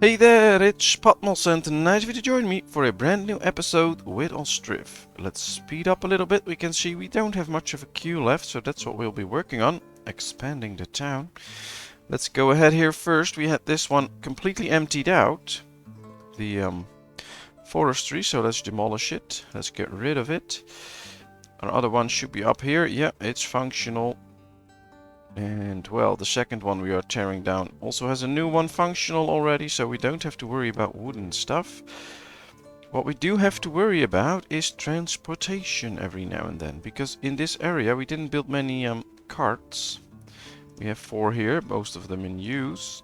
Hey there, it's Patmos and nice of you to join me for a brand new episode with Ostriv. Let's speed up a little bit. We can see we don't have much of a queue left, so that's what we'll be working on, expanding the town. Let's go ahead here first. We had this one completely emptied out, the forestry, so let's demolish it. Let's get rid of it. Our other one should be up here. Yeah, it's functional. And well, the second one we are tearing down also has a new one functional already, so we don't have to worry about wooden stuff. What we do have to worry about is transportation every now and then, because in this area we didn't build many carts. We have 4 here, most of them in use.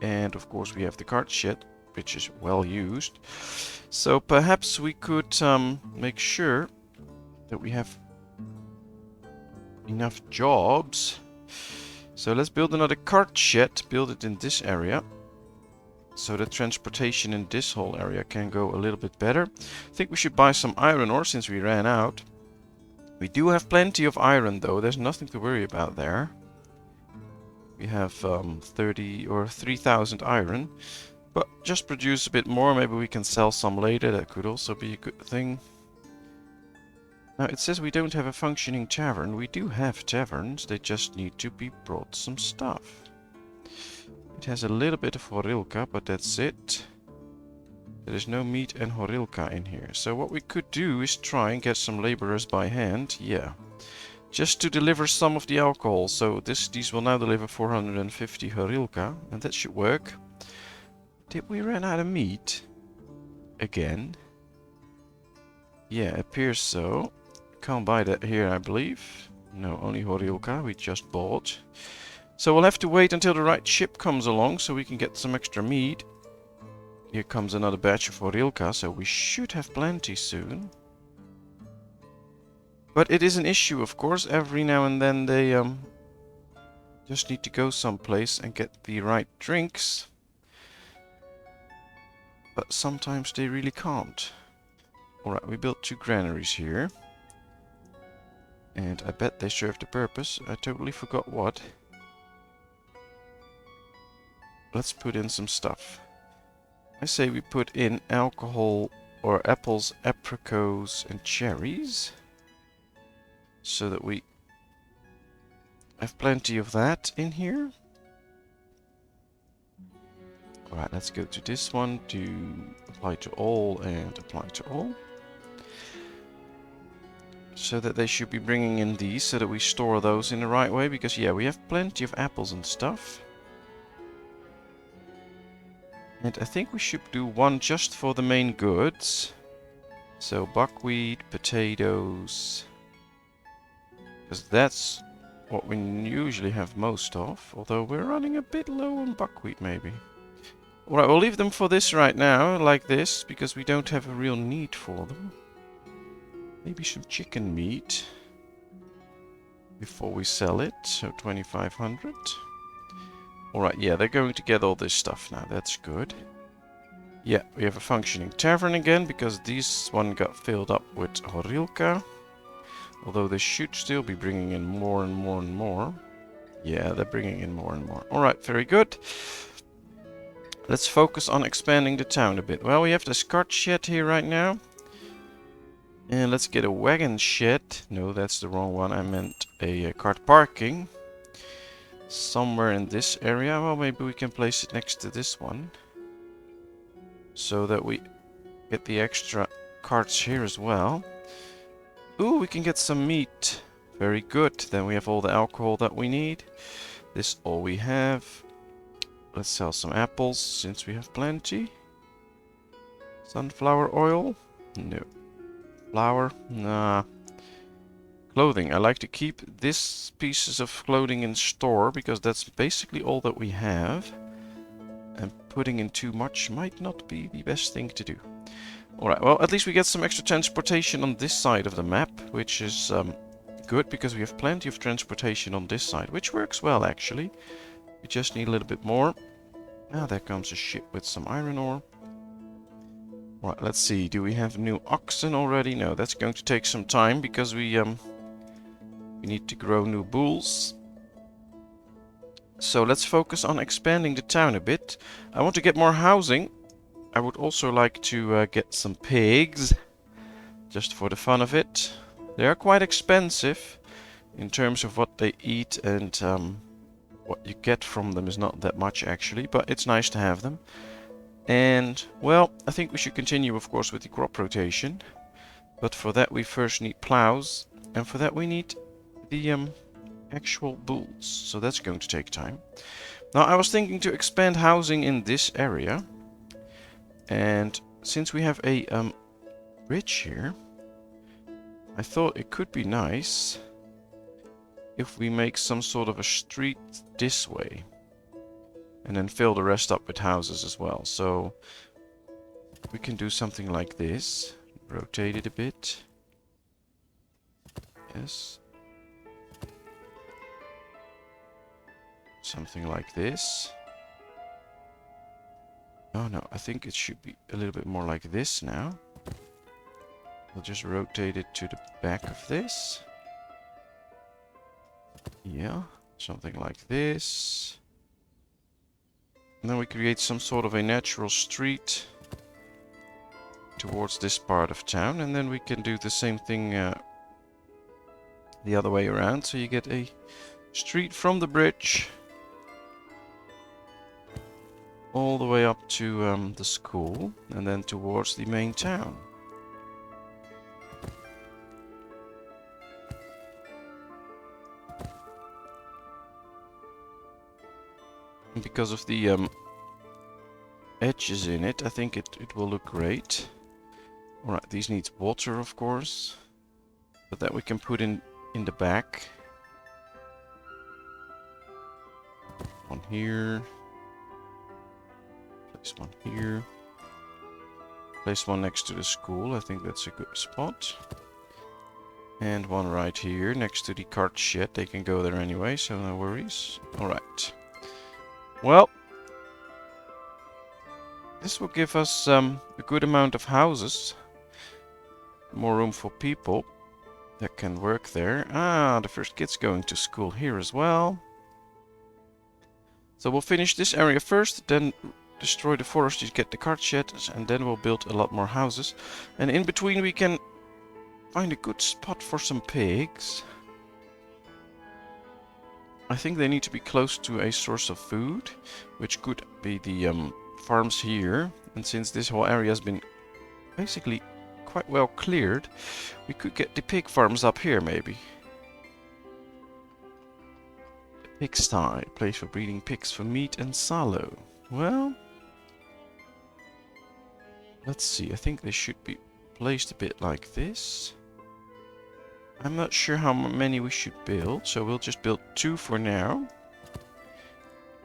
And of course we have the cart shed, which is well used. So perhaps we could make sure that we have enough jobs. So let's build another cart shed, build it in this area, so the transportation in this whole area can go a little bit better. I think we should buy some iron ore since we ran out. We do have plenty of iron though, there's nothing to worry about there. We have 30 or 3,000 iron, but just produce a bit more, maybe we can sell some later, that could also be a good thing. Now it says we don't have a functioning tavern. We do have taverns, they just need to be brought some stuff. It has a little bit of horilka, but that's it. There is no meat and horilka in here. So what we could do is try and get some laborers by hand, yeah. Just to deliver some of the alcohol. So these will now deliver 450 horilka, and that should work. Did we run out of meat? Again? Yeah, appears so. Can't buy that here, I believe. No, only horilka we just bought. So we'll have to wait until the right ship comes along so we can get some extra meat. Here comes another batch of horilka, so we should have plenty soon. But it is an issue, of course. Every now and then they just need to go someplace and get the right drinks. But sometimes they really can't. Alright, we built 2 granaries here. And I bet they served a purpose. I totally forgot what. Let's put in some stuff. I say we put in alcohol or apples, apricots and cherries. So that we have plenty of that in here. Alright, let's go to this one to apply to all and apply to all. So that they should be bringing in these, so that we store those in the right way, because yeah, we have plenty of apples and stuff. And I think we should do one just for the main goods. So buckwheat, potatoes, because that's what we usually have most of, although we're running a bit low on buckwheat maybe. Alright, we'll leave them for this right now, like this, because we don't have a real need for them. Maybe some chicken meat before we sell it, so 2,500. Alright, yeah, they're going to get all this stuff now, that's good. Yeah, we have a functioning tavern again, because this one got filled up with horilka. Although they should still be bringing in more and more and more. Yeah, they're bringing in more and more. Alright, very good. Let's focus on expanding the town a bit. Well, we have this cart shed here right now. And let's get a wagon shed. No, that's the wrong one. I meant a cart parking. Somewhere in this area. Well, maybe we can place it next to this one. So that we get the extra carts here as well. Ooh, we can get some meat. Very good. Then we have all the alcohol that we need. This is all we have. Let's sell some apples since we have plenty. Sunflower oil? No. Flour? Nah. Clothing. I like to keep these pieces of clothing in store because that's basically all that we have. And putting in too much might not be the best thing to do. Alright, well, at least we get some extra transportation on this side of the map, which is good because we have plenty of transportation on this side, which works well actually. We just need a little bit more. Ah, there comes a ship with some iron ore. Right, let's see. Do we have new oxen already? No, that's going to take some time because we need to grow new bulls. So let's focus on expanding the town a bit. I want to get more housing. I would also like to get some pigs, just for the fun of it. They are quite expensive in terms of what they eat, and what you get from them is not that much actually, but it's nice to have them. And, well, I think we should continue, of course, with the crop rotation. But for that we first need plows, and for that we need the actual bulls. So that's going to take time. Now I was thinking to expand housing in this area. And since we have a bridge here, I thought it could be nice if we make some sort of a street this way. And then fill the rest up with houses as well. So we can do something like this. Rotate it a bit. Yes. Something like this. Oh no, I think it should be a little bit more like this now. We'll just rotate it to the back of this. Yeah, something like this. And then we create some sort of a natural street towards this part of town. And then we can do the same thing the other way around. So you get a street from the bridge all the way up to the school. And then towards the main town. And because of the edges in it, I think it will look great. Alright, these needs water, of course. But that we can put in the back. One here. Place one here. Place one next to the school. I think that's a good spot. And one right here next to the cart shed. They can go there anyway, so no worries. Alright. Well, this will give us a good amount of houses. More room for people that can work there. Ah, the first kid's going to school here as well. So we'll finish this area first, then destroy the forest to get the cart sheds, and then we'll build a lot more houses. And in between we can find a good spot for some pigs. I think they need to be close to a source of food, which could be the farms here. And since this whole area has been basically quite well cleared, we could get the pig farms up here maybe. Pigsty, place for breeding pigs for meat and sallow. Well, let's see, I think they should be placed a bit like this. I'm not sure how many we should build, so we'll just build 2 for now.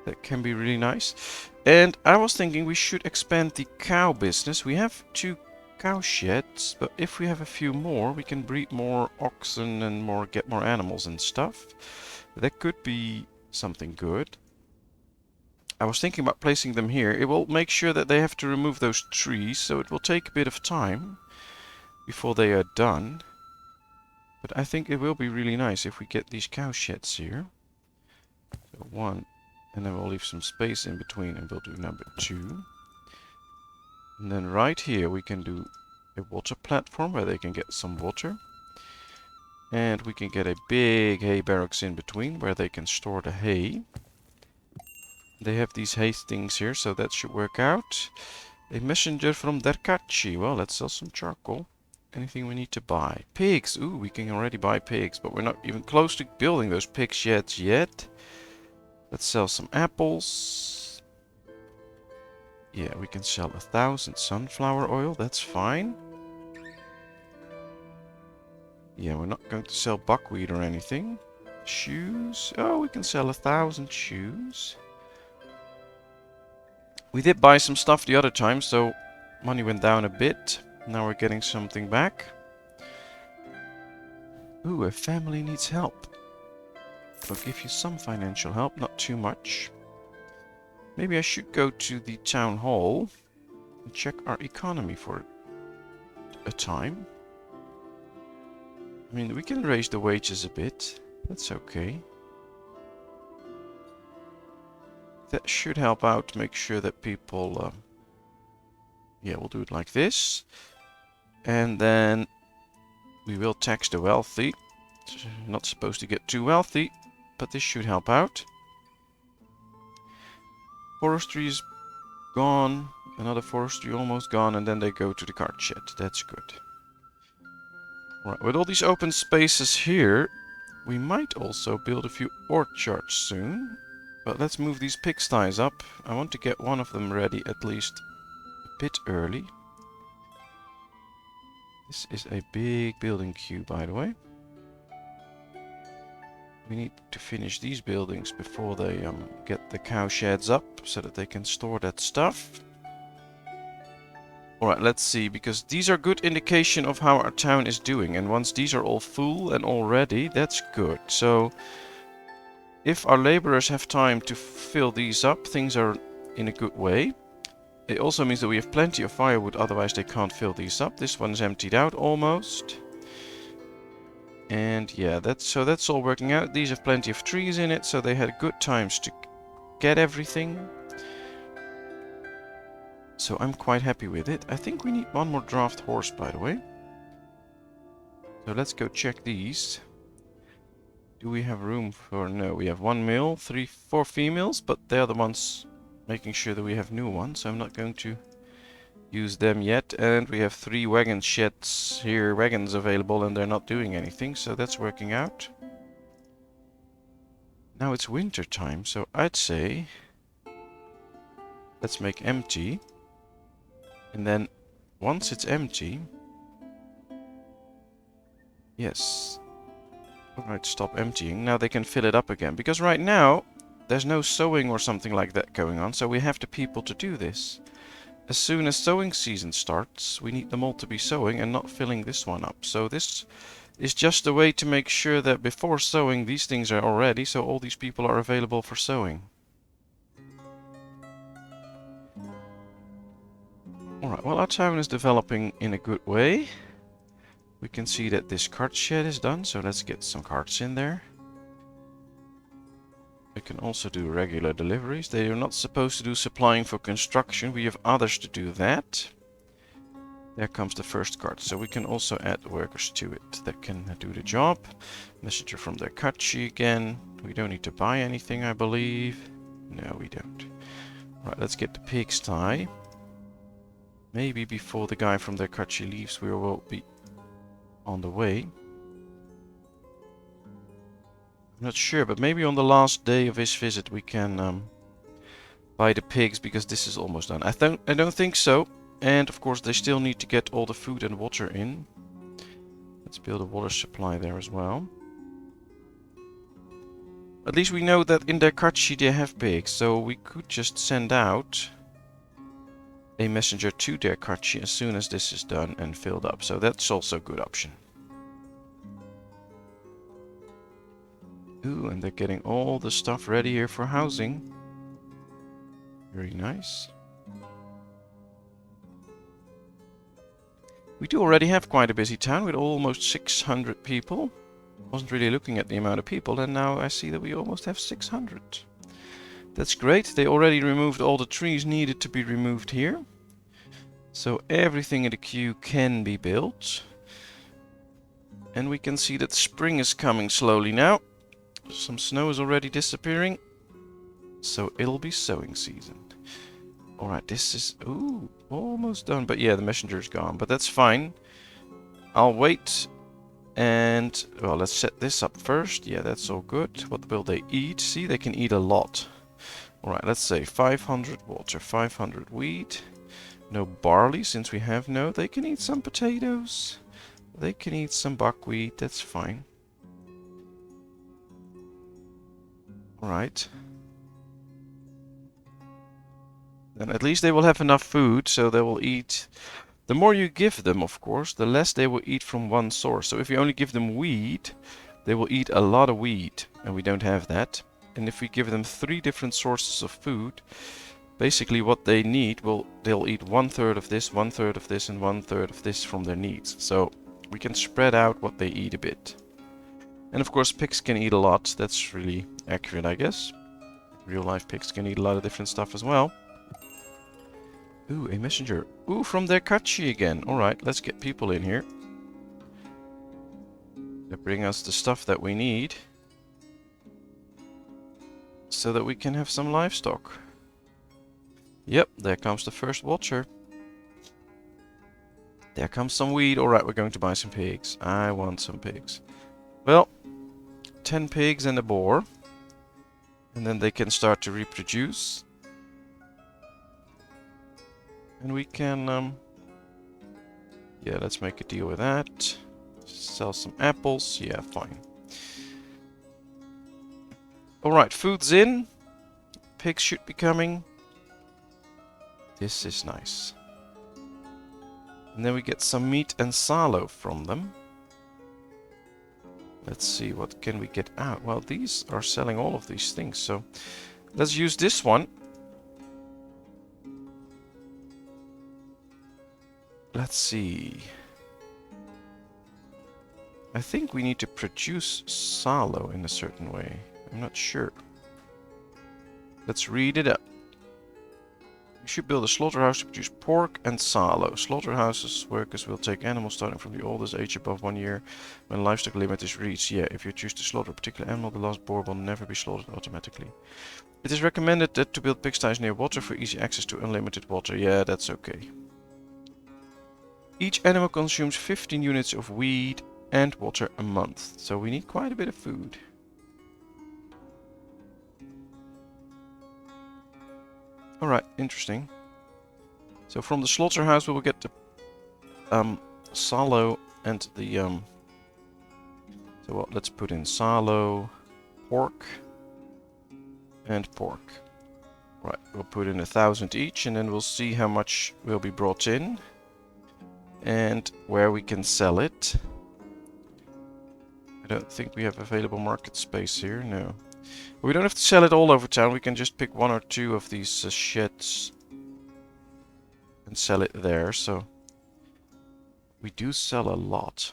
That can be really nice. And I was thinking we should expand the cow business. We have 2 cow sheds, but if we have a few more, we can breed more oxen and get more animals and stuff. That could be something good. I was thinking about placing them here. It will make sure that they have to remove those trees, so it will take a bit of time before they are done. But I think it will be really nice if we get these cow sheds here. So 1, and then we'll leave some space in between, and we'll do number 2. And then right here we can do a water platform where they can get some water. And we can get a big hay barracks in between where they can store the hay. They have these hay things here, so that should work out. A messenger from Derkachi. Well, let's sell some charcoal. Anything we need to buy? Pigs! Ooh, we can already buy pigs, but we're not even close to building those pig sheds yet. Let's sell some apples. Yeah, we can sell 1,000 sunflower oil, that's fine. Yeah, we're not going to sell buckwheat or anything. Shoes. Oh, we can sell 1,000 shoes. We did buy some stuff the other time, so money went down a bit. Now we're getting something back. Ooh, a family needs help. I'll give you some financial help, not too much. Maybe I should go to the town hall and check our economy for a time. I mean, we can raise the wages a bit. That's okay. that should help out, make sure that people... yeah, we'll do it like this. And then we will tax the wealthy. Not supposed to get too wealthy, but this should help out. Forestry is gone. Another forestry almost gone, and then they go to the cart shed. That's good. Right, with all these open spaces here, we might also build a few orchards soon. But let's move these pigsties up. I want to get one of them ready at least a bit early. This is a big building queue, by the way. We need to finish these buildings before they get the cow sheds up, so that they can store that stuff. Alright, let's see, because these are good indication of how our town is doing. And once these are all full and all ready, that's good. So, if our laborers have time to fill these up, things are in a good way. It also means that we have plenty of firewood, otherwise they can't fill these up. This one's emptied out almost. And yeah, that's all working out. These have plenty of trees in it, so they had good times to get everything. So I'm quite happy with it. I think we need one more draft horse, by the way. So let's go check these. Do we have room for... No, we have 1 male, 4 females, but they're the ones making sure that we have new ones. So I'm not going to use them yet. And we have 3 wagon sheds here, wagons available, and they're not doing anything. So that's working out. Now it's winter time, so I'd say let's make empty. And then once it's empty... Yes. Alright, stop emptying. Now they can fill it up again. Because right now, there's no sowing or something like that going on. So we have the people to do this. As soon as sowing season starts, we need them all to be sowing and not filling this one up. So this is just a way to make sure that before sowing, these things are all ready. So all these people are available for sowing. Alright, well, our town is developing in a good way. We can see that this cart shed is done, so let's get some carts in there. We can also do regular deliveries. They are not supposed to do supplying for construction. We have others to do that. There comes the first cart, so we can also add workers to it that can do the job. Messenger from the Kachi again. We don't need to buy anything, I believe. No, we don't. Right, let's get the pigsty. Maybe before the guy from the Kachi leaves, we will be on the way. I'm not sure, but maybe on the last day of his visit we can buy the pigs, because this is almost done. I don't think so. And of course they still need to get all the food and water in. Let's build a water supply there as well. At least we know that in their Kachi they have pigs, so we could just send out a messenger to their Kachi as soon as this is done and filled up. So that's also a good option. Ooh, and they're getting all the stuff ready here for housing. Very nice. We do already have quite a busy town with almost 600 people. Wasn't really looking at the amount of people, and now I see that we almost have 600. That's great. They already removed all the trees needed to be removed here. So everything in the queue can be built. And we can see that spring is coming slowly now. Some snow is already disappearing. So it'll be sowing season. Alright, this is... Ooh, almost done. But yeah, the messenger is gone. But that's fine. I'll wait. And, well, let's set this up first. Yeah, that's all good. What will they eat? See, they can eat a lot. Alright, let's say 500 water, 500 wheat. No barley, since we have no. They can eat some potatoes. They can eat some buckwheat. That's fine. Alright. Then at least they will have enough food, so they will eat... The more you give them, of course, the less they will eat from one source. So if you only give them wheat, they will eat a lot of wheat. And we don't have that. And if we give them 3 different sources of food, basically what they need, they'll eat 1/3 of this, 1/3 of this, and 1/3 of this from their needs. So we can spread out what they eat a bit. And of course pigs can eat a lot. That's really accurate, I guess. Real life pigs can eat a lot of different stuff as well. Ooh, a messenger. Ooh, from their Kachi again. Alright, let's get people in here. They bring us the stuff that we need. So that we can have some livestock. Yep, there comes the first watcher. There comes some wheat. Alright, we're going to buy some pigs. I want some pigs. Well, 10 pigs and a boar. And then they can start to reproduce. And we can, yeah, let's make a deal with that. Sell some apples. Yeah, fine. Alright, food's in. Pigs should be coming. This is nice. And then we get some meat and salo from them. Let's see, what can we get out? Well, these are selling all of these things, so let's use this one. Let's see. I think we need to produce salo in a certain way. I'm not sure. Let's read it up. We should build a slaughterhouse to produce pork and salo. Slaughterhouses workers will take animals starting from the oldest age above 1 year when livestock limit is reached. Yeah, if you choose to slaughter a particular animal, the last boar will never be slaughtered automatically. It is recommended that to build pigsties near water for easy access to unlimited water. Yeah, that's okay. Each animal consumes 15 units of weed and water a month, so we need quite a bit of food. Alright, interesting. So from the slaughterhouse we will get the salo and the so what, let's put in salo, pork and pork. Right, we'll put in 1,000 each and then we'll see how much will be brought in and where we can sell it. I don't think we have available market space here, no. We don't have to sell it all over town, we can just pick 1 or 2 of these sheds and sell it there, so we do sell a lot.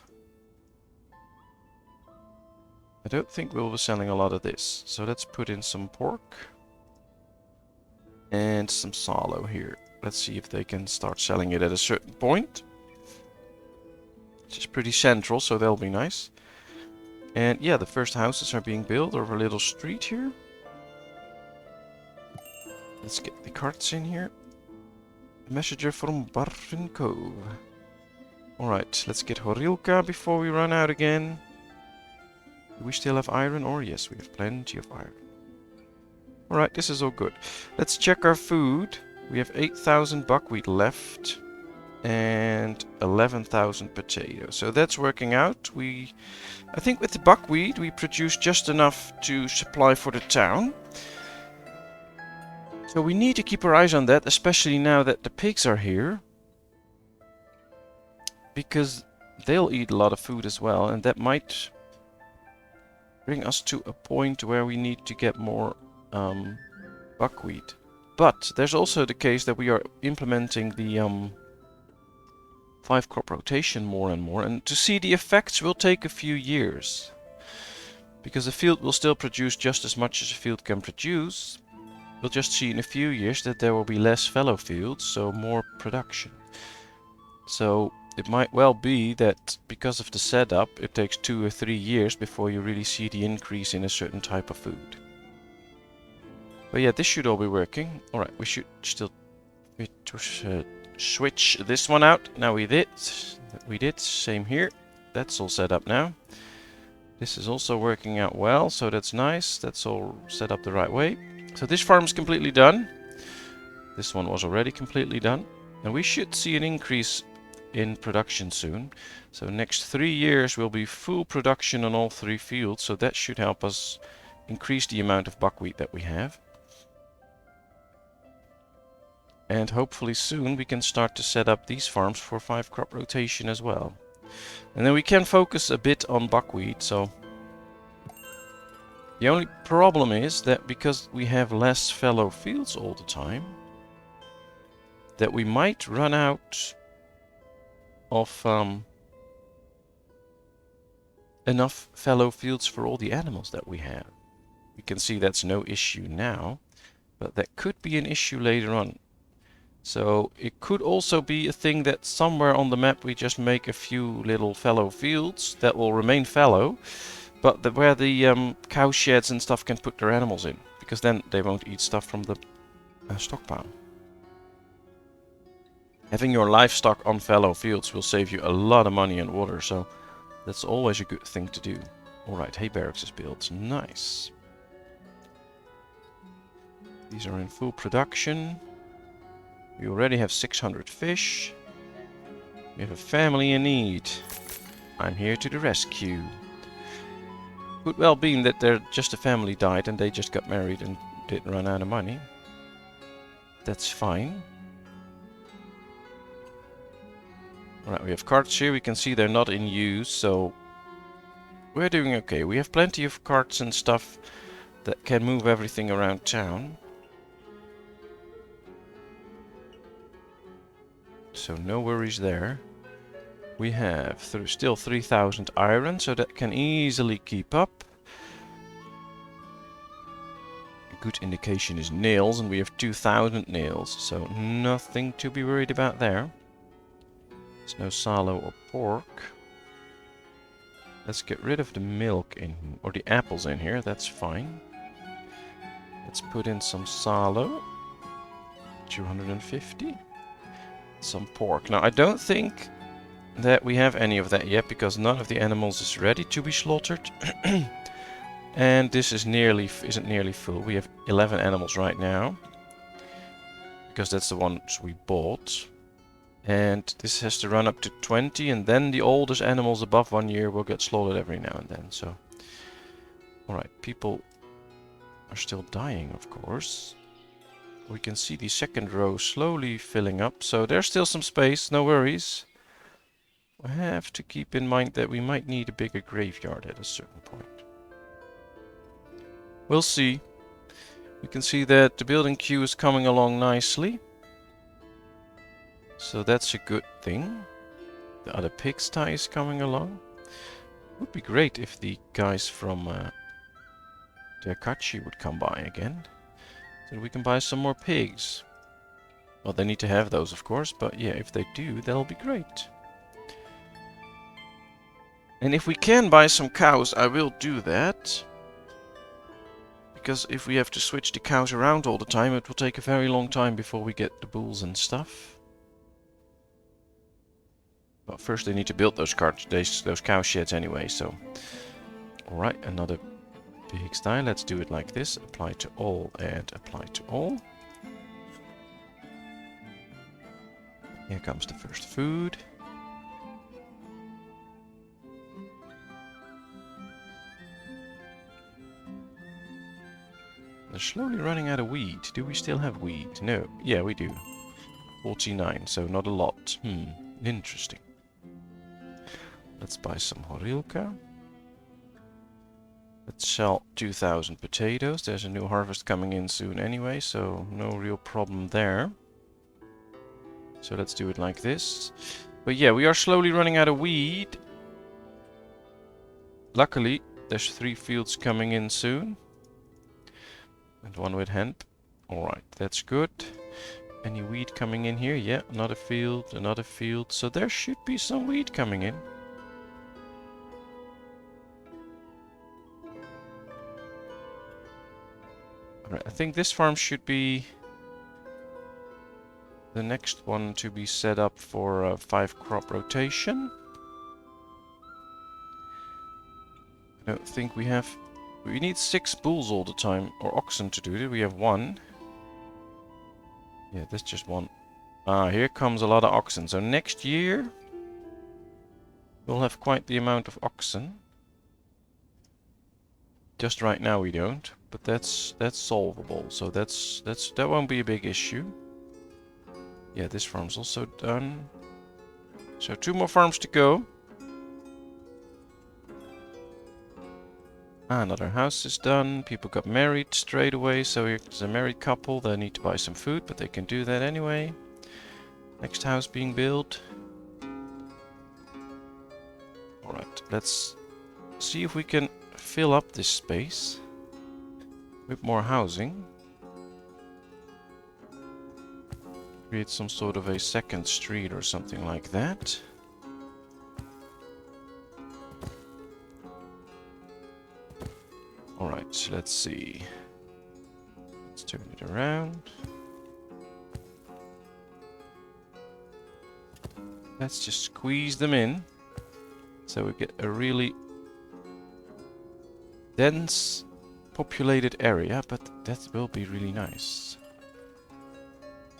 I don't think we'll be selling a lot of this, so let's put in some pork and some salo here. Let's see if they can start selling it at a certain point. Which is pretty central, so that'll be nice. And yeah, the first houses are being built over a little street here. Let's get the carts in here. A messenger from Barfin Cove. Alright, let's get Horilka before we run out again. Do we still have iron ore? Yes, we have plenty of iron. Alright, this is all good. Let's check our food. We have 8,000 buckwheat left. And 11,000 potatoes. So that's working out. I think with the buckwheat we produce just enough to supply for the town. So we need to keep our eyes on that, especially now that the pigs are here. Because they'll eat a lot of food as well, and that might bring us to a point where we need to get more buckwheat. But there's also the case that we are implementing the 5-crop rotation more and more, and to see the effects will take a few years. Because the field will still produce just as much as a field can produce. We'll just see in a few years that there will be less fallow fields, so more production. So it might well be that because of the setup, it takes 2 or 3 years before you really see the increase in a certain type of food. But yeah, this should all be working. Alright, we should still switch this one out. Now we did. Same here. That's all set up now. This is also working out well, so that's nice. That's all set up the right way. So this farm is completely done. This one was already completely done. And we should see an increase in production soon. So next 3 years will be full production on all 3 fields. So that should help us increase the amount of buckwheat that we have. And hopefully soon we can start to set up these farms for 5-crop rotation as well. And then we can focus a bit on buckwheat. So the only problem is that because we have less fallow fields all the time, that we might run out of enough fallow fields for all the animals that we have. We can see that's no issue now, but that could be an issue later on. So it could also be a thing that somewhere on the map we just make a few little fallow fields that will remain fallow, but where the cow sheds and stuff can put their animals in, because then they won't eat stuff from the stockpile. Having your livestock on fallow fields will save you a lot of money and water, so that's always a good thing to do. Alright, hay barracks is built. Nice. These are in full production. We already have 600 fish. We have a family in need. I'm here to the rescue. Could well be that they're just a family died and they just got married and didn't run out of money. That's fine. Alright, we have carts here. We can see they're not in use, so we're doing okay. We have plenty of carts and stuff that can move everything around town. So no worries there. We have still 3000 iron, so that can easily keep up. A good indication is nails, and we have 2000 nails, so nothing to be worried about there. There's no salo or pork. Let's get rid of the milk or the apples in here, that's fine. Let's put in some salo. 250. Some pork. Now I don't think that we have any of that yet, because none of the animals is ready to be slaughtered. And this isn't nearly full. We have 11 animals right now, because that's the ones we bought. And this has to run up to 20, and then the oldest animals above 1 year will get slaughtered every now and then. So, alright, people are still dying, of course. We can see the second row slowly filling up, so there's still some space, no worries. I have to keep in mind that we might need a bigger graveyard at a certain point. We'll see. We can see that the building queue is coming along nicely. So that's a good thing. The other pigsty is coming along. Would be great if the guys from the Akachi would come by again. So we can buy some more pigs. Well, they need to have those, of course, but yeah, if they do, that'll be great. And if we can buy some cows, I will do that. Because if we have to switch the cows around all the time, it will take a very long time before we get the bulls and stuff. But first they need to build those cow sheds anyway, so... Alright, another pigsty. Let's do it like this. Apply to all and apply to all. Here comes the first food. They're slowly running out of wheat. Do we still have wheat? No. Yeah, we do. 49, so not a lot. Interesting. Let's buy some horilka. Let's sell 2000 potatoes. There's a new harvest coming in soon anyway, so no real problem there. So let's do it like this. But yeah, we are slowly running out of wheat. Luckily, there's 3 fields coming in soon. And 1 with hemp. Alright, that's good. Any wheat coming in here? Yeah, another field, another field. So there should be some wheat coming in. Alright, I think this farm should be the next one to be set up for a 5 crop rotation. I don't think we have... We need 6 bulls all the time, or oxen to do it. We have 1. Yeah, that's just 1. Ah, here comes a lot of oxen. So next year we'll have quite the amount of oxen. Just right now we don't, but that's solvable. So that won't be a big issue. Yeah, this farm's also done. So 2 more farms to go. Another house is done. People got married straight away, so here's a married couple. They need to buy some food, but they can do that anyway. Next house being built. Alright, let's see if we can fill up this space. bit more housing. Create some sort of a second street or something like that. Alright, so let's see. Let's turn it around. Let's just squeeze them in. So we get a really dense populated area, but that will be really nice.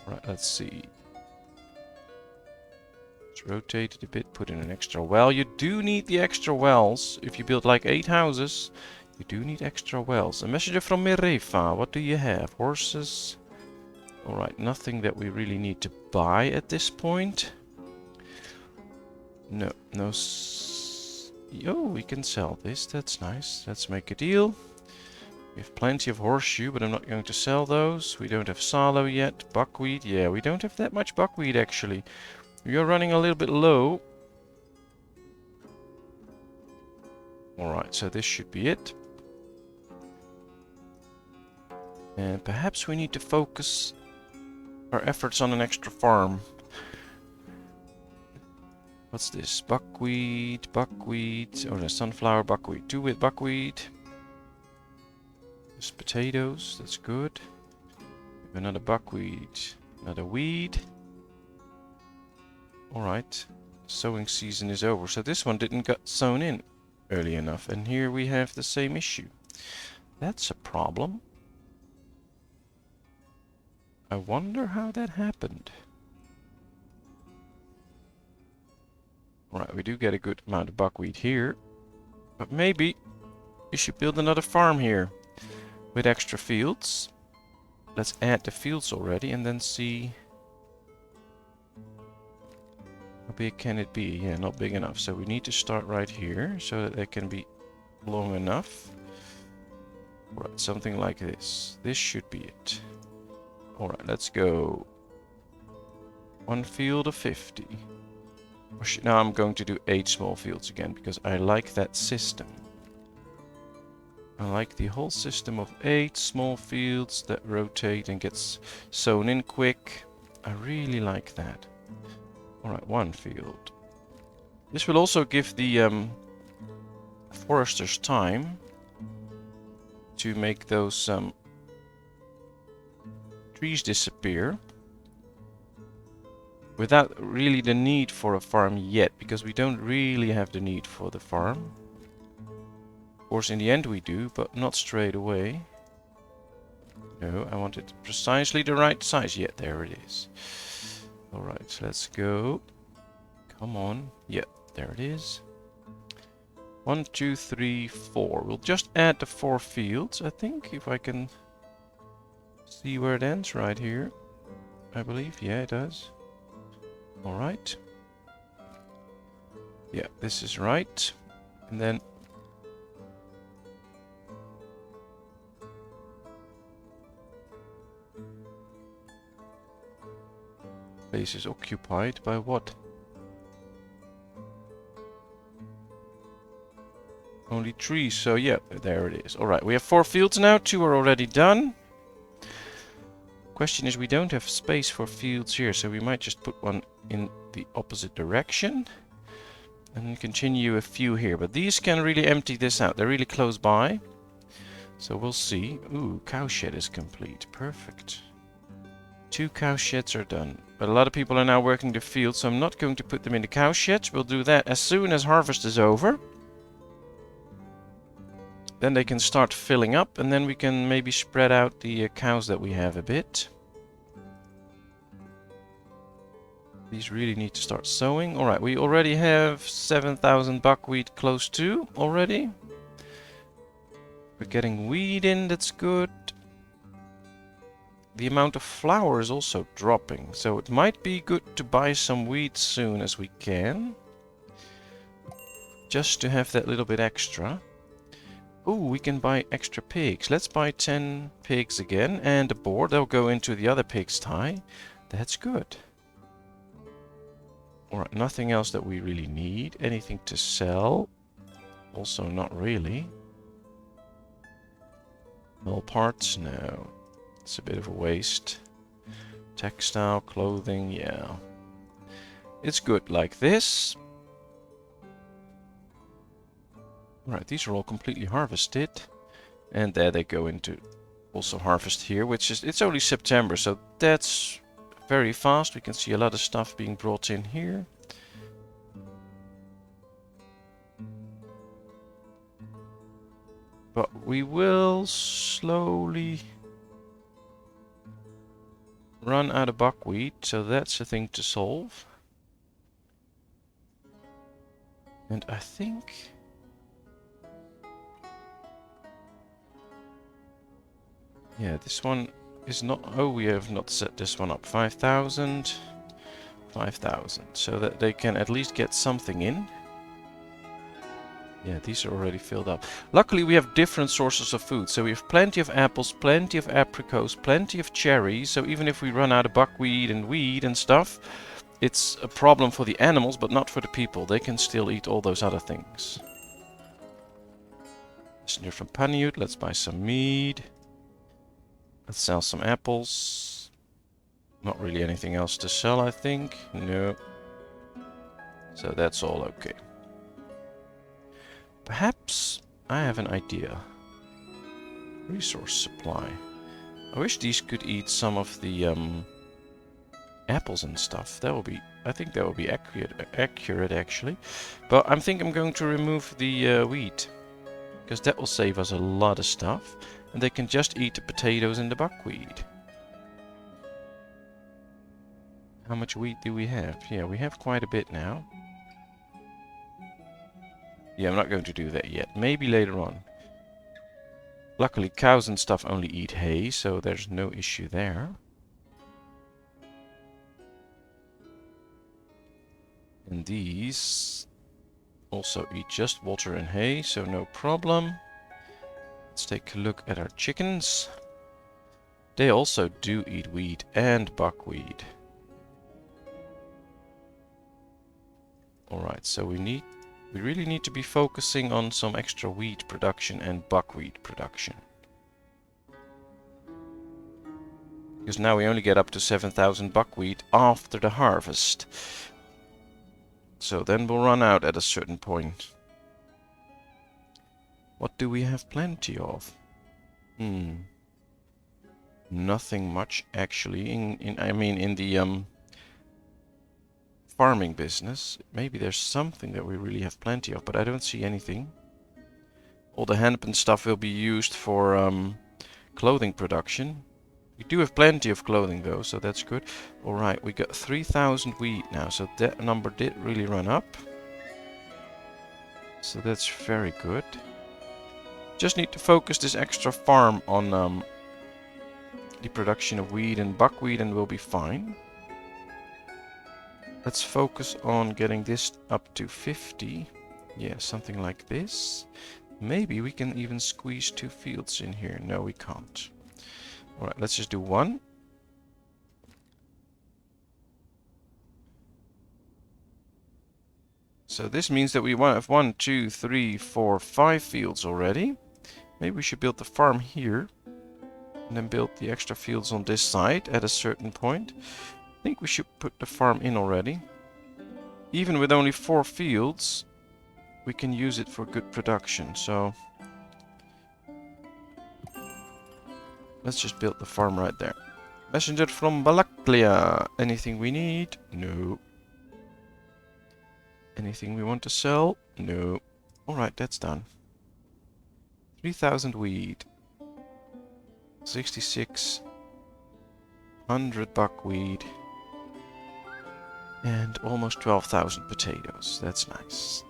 Alright, let's see. Let's rotate it a bit, put in an extra well. You do need the extra wells. If you build like 8 houses, you do need extra wells. A messenger from Mirefa. What do you have? Horses? Alright, nothing that we really need to buy at this point. No, no. Oh, we can sell this. That's nice. Let's make a deal. We have plenty of horseshoe, but I'm not going to sell those. We don't have salo yet. Buckwheat. Yeah, we don't have that much buckwheat actually. We are running a little bit low. Alright, so this should be it. And perhaps we need to focus our efforts on an extra farm. What's this? Buckwheat, buckwheat. Oh, there's sunflower, buckwheat. 2 with buckwheat. There's potatoes. That's good. We have another buckwheat. Another weed. Alright. Sowing season is over. So this one didn't get sown in early enough. And here we have the same issue. That's a problem. I wonder how that happened. Right, we do get a good amount of buckwheat here. But maybe we should build another farm here with extra fields. Let's add the fields already and then see how big can it be. Yeah, not big enough. So we need to start right here so that they can be long enough. Right, something like this. This should be it. Alright, let's go 1 field of 50. Now I'm going to do 8 small fields again, because I like that system. I like the whole system of 8 small fields that rotate and gets sown in quick. I really like that. Alright, 1 field. This will also give the foresters time to make those trees disappear. Without really the need for a farm yet, because we don't really have the need for the farm. Of course, in the end we do, but not straight away. No, I want it precisely the right size. Yeah, there it is. Alright, let's go. Come on. Yeah, there it is. 1, 2, 3, 4. We'll just add the 4 fields, I think, if I can see where it ends. Right here, I believe. Yeah, it does. Alright. Yeah, this is right. And then place is occupied by what? Only trees, so yeah, there it is. Alright, we have 4 fields now, 2 are already done. Question is, we don't have space for fields here, so we might just put one in the opposite direction and continue a few here. But these can really empty this out. They're really close by, so we'll see. Ooh, cow shed is complete. Perfect. 2 cow sheds are done, but a lot of people are now working the field, so I'm not going to put them in the cow sheds. We'll do that as soon as harvest is over. Then they can start filling up, and then we can maybe spread out the cows that we have a bit. These really need to start sowing. Alright, we already have 7,000 buckwheat close to already. We're getting wheat in, that's good. The amount of flour is also dropping, so it might be good to buy some wheat soon as we can. Just to have that little bit extra. Ooh, we can buy extra pigs. Let's buy 10 pigs again and a boar. They'll go into the other pigsty. That's good. Alright, nothing else that we really need. Anything to sell? Also not really. All parts? No. It's a bit of a waste. Textile, clothing, yeah. It's good like this. Alright, these are all completely harvested. And there they go into also harvest here, which is, it's only September, so that's very fast. We can see a lot of stuff being brought in here. But we will slowly run out of buckwheat, so that's a thing to solve. And I think... yeah, this one is not... oh, we have not set this one up. 5,000. 5,000. So that they can at least get something in. Yeah, these are already filled up. Luckily, we have different sources of food. So we have plenty of apples, plenty of apricots, plenty of cherries. So even if we run out of buckwheat and weed and stuff, it's a problem for the animals, but not for the people. They can still eat all those other things. Messenger from Paniut. Let's buy some mead. Let's sell some apples. Not really anything else to sell, I think. No. So that's all okay. Perhaps I have an idea. Resource supply. I wish these could eat some of the apples and stuff. That would be, I think that would be accurate actually. But I think I'm going to remove the wheat, because that will save us a lot of stuff. And they can just eat the potatoes and the buckwheat. How much wheat do we have? Yeah, we have quite a bit now. Yeah, I'm not going to do that yet. Maybe later on. Luckily, cows and stuff only eat hay, so there's no issue there. And these also eat just water and hay, so no problem. Let's take a look at our chickens. They also do eat wheat and buckwheat. Alright, so we really need to be focusing on some extra wheat production and buckwheat production. Because now we only get up to 7,000 buckwheat after the harvest. So then we'll run out at a certain point. What do we have plenty of? Nothing much actually. In the farming business. Maybe there's something that we really have plenty of, but I don't see anything. All the hemp and stuff will be used for clothing production. We do have plenty of clothing though, so that's good. Alright, we got 3,000 wheat now, so that number did really run up. So that's very good. Just need to focus this extra farm on the production of wheat and buckwheat and we'll be fine. Let's focus on getting this up to 50. Yeah, something like this. Maybe we can even squeeze 2 fields in here. No, we can't. Alright, let's just do 1. So this means that we have 1, 2, 3, 4, 5 fields already. Maybe we should build the farm here. And then build the extra fields on this side at a certain point. I think we should put the farm in already. Even with only 4 fields, we can use it for good production. So let's just build the farm right there. Messenger from Balaklia. Anything we need? No. Anything we want to sell? No. Alright, that's done. 3,000 wheat. 6,600 buckwheat. And almost 12,000 potatoes. That's nice.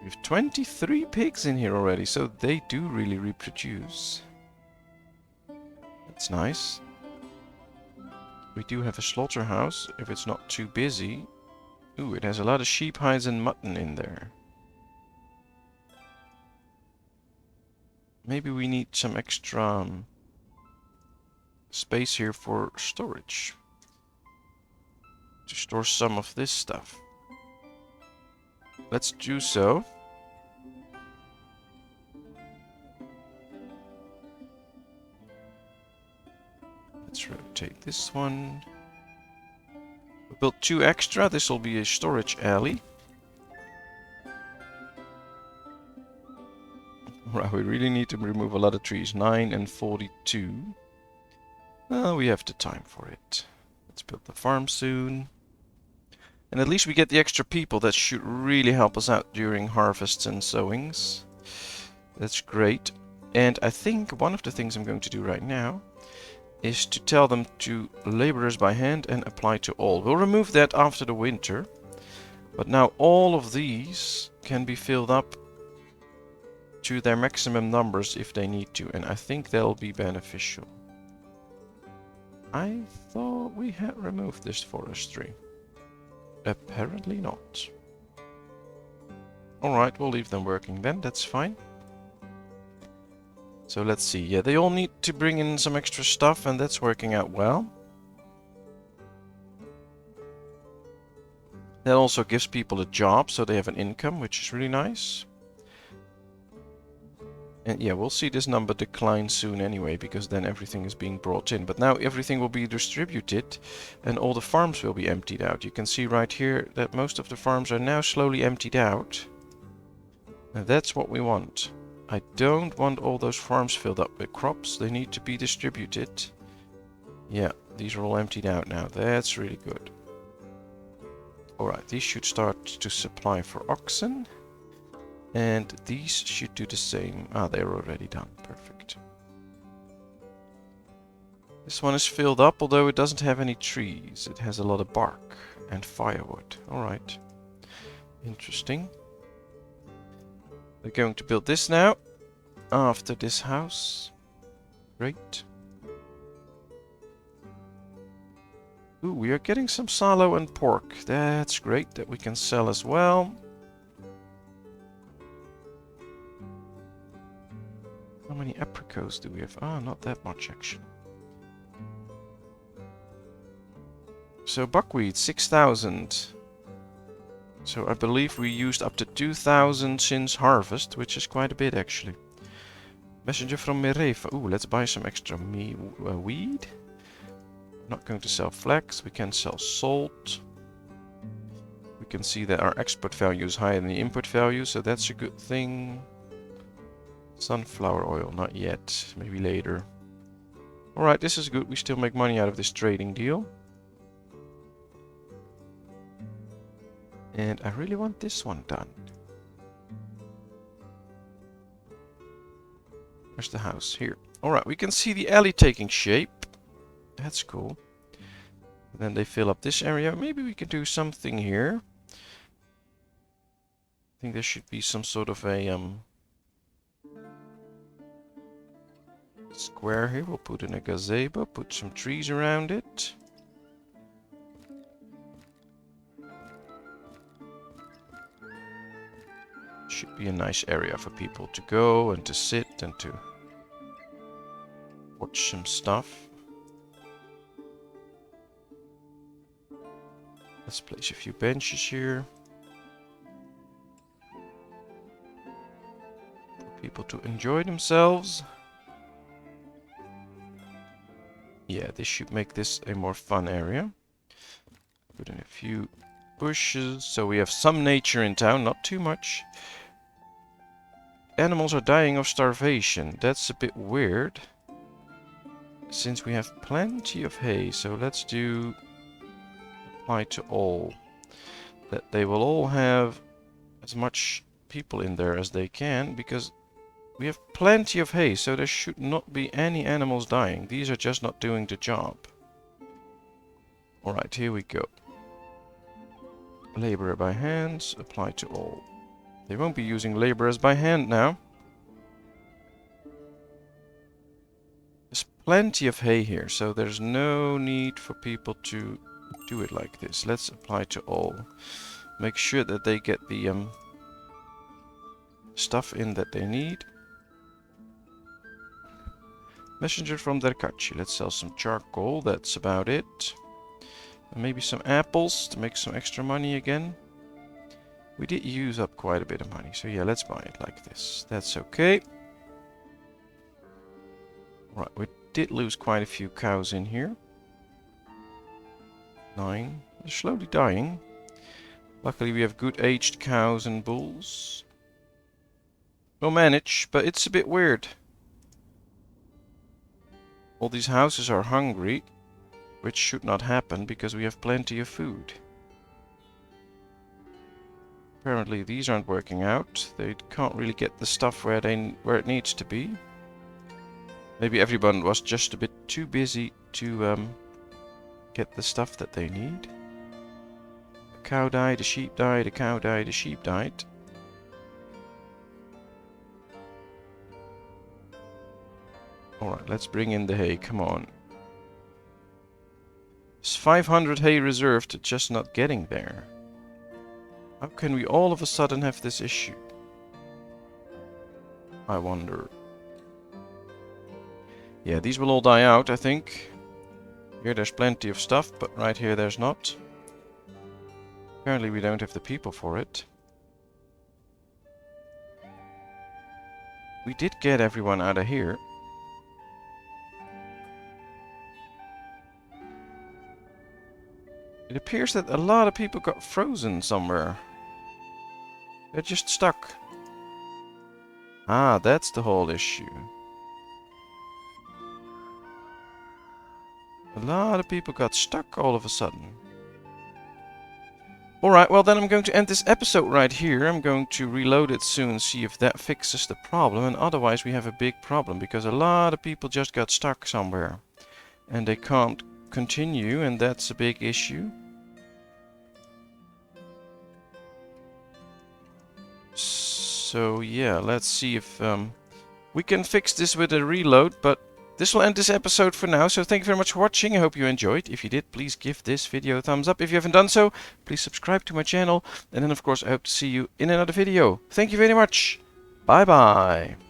We have 23 pigs in here already, so they do really reproduce. That's nice. We do have a slaughterhouse, if it's not too busy. Ooh, it has a lot of sheep hides and mutton in there. Maybe we need some extra space here for storage. To store some of this stuff. Let's do so. Let's rotate this one. We built 2 extra. This will be a storage alley. Right, we really need to remove a lot of trees. 9 and 42. Well, we have the time for it. Let's build the farm soon. And at least we get the extra people. That should really help us out during harvests and sowings. That's great. And I think one of the things I'm going to do right now is to tell them to laborers by hand and apply to all. We'll remove that after the winter. But now all of these can be filled up to their maximum numbers if they need to. And I think that'll be beneficial. I thought we had removed this forestry. Apparently not. Alright, we'll leave them working then, that's fine. So let's see, yeah, they all need to bring in some extra stuff and that's working out well. That also gives people a job, so they have an income, which is really nice. And yeah, we'll see this number decline soon anyway, because then everything is being brought in. But now everything will be distributed and all the farms will be emptied out. You can see right here that most of the farms are now slowly emptied out. And that's what we want. I don't want all those farms filled up with crops. They need to be distributed. Yeah, these are all emptied out now. That's really good. Alright, these should start to supply for oxen. And these should do the same. Ah, they're already done. Perfect. This one is filled up, although it doesn't have any trees. It has a lot of bark and firewood. Alright. Interesting. We're going to build this now. After this house. Great. Ooh, we are getting some salo and pork. That's great that we can sell as well. How many apricots do we have? Ah, not that much actually. So buckwheat, 6,000. So I believe we used up to 2,000 since harvest, which is quite a bit actually. Messenger from Merefa. Ooh, let's buy some extra weed. Not going to sell flax. We can sell salt. We can see that our export value is higher than the import value, so that's a good thing. Sunflower oil, not yet. Maybe later. Alright, this is good. We still make money out of this trading deal. And I really want this one done. Where's the house? Here. Alright, we can see the alley taking shape. That's cool. And then they fill up this area. Maybe we can do something here. I think there should be some sort of a square here. We'll put in a gazebo, put some trees around it. Should be a nice area for people to go and to sit and to watch some stuff. Let's place a few benches here. For people to enjoy themselves. Yeah, this should make this a more fun area. Put in a few bushes, so we have some nature in town, not too much. Animals are dying of starvation. That's a bit weird. Since we have plenty of hay, so let's do apply to all. That they will all have as much people in there as they can, because we have plenty of hay, so there should not be any animals dying. These are just not doing the job. Alright, here we go. Laborer by hands, apply to all. They won't be using laborers by hand now. There's plenty of hay here, so there's no need for people to do it like this. Let's apply to all. Make sure that they get the stuff in that they need. Messenger from Derkachi. Let's sell some charcoal. That's about it. And maybe some apples to make some extra money again. We did use up quite a bit of money. So yeah, let's buy it like this. That's okay. Right, we did lose quite a few cows in here. 9. They're slowly dying. Luckily we have good aged cows and bulls. We'll manage, but it's a bit weird. All these houses are hungry, which should not happen because we have plenty of food. Apparently these aren't working out. They can't really get the stuff where it needs to be. Maybe everyone was just a bit too busy to get the stuff that they need. A cow died, a sheep died, a cow died, a sheep died. Alright, let's bring in the hay, come on. There's 500 hay reserved, just not getting there. How can we all of a sudden have this issue? I wonder. Yeah, these will all die out, I think. Here there's plenty of stuff, but right here there's not. Apparently we don't have the people for it. We did get everyone out of here. It appears that a lot of people got frozen somewhere. They're just stuck. Ah, that's the whole issue. A lot of people got stuck all of a sudden. Alright, well then I'm going to end this episode right here. I'm going to reload it soon, see if that fixes the problem. And otherwise we have a big problem, because a lot of people just got stuck somewhere. And they can't continue, and that's a big issue. So yeah, let's see if we can fix this with a reload, but this will end this episode for now. So thank you very much for watching. I hope you enjoyed. If you did, please give this video a thumbs up. If you haven't done so, please subscribe to my channel. And then of course I hope to see you in another video. Thank you very much. Bye bye.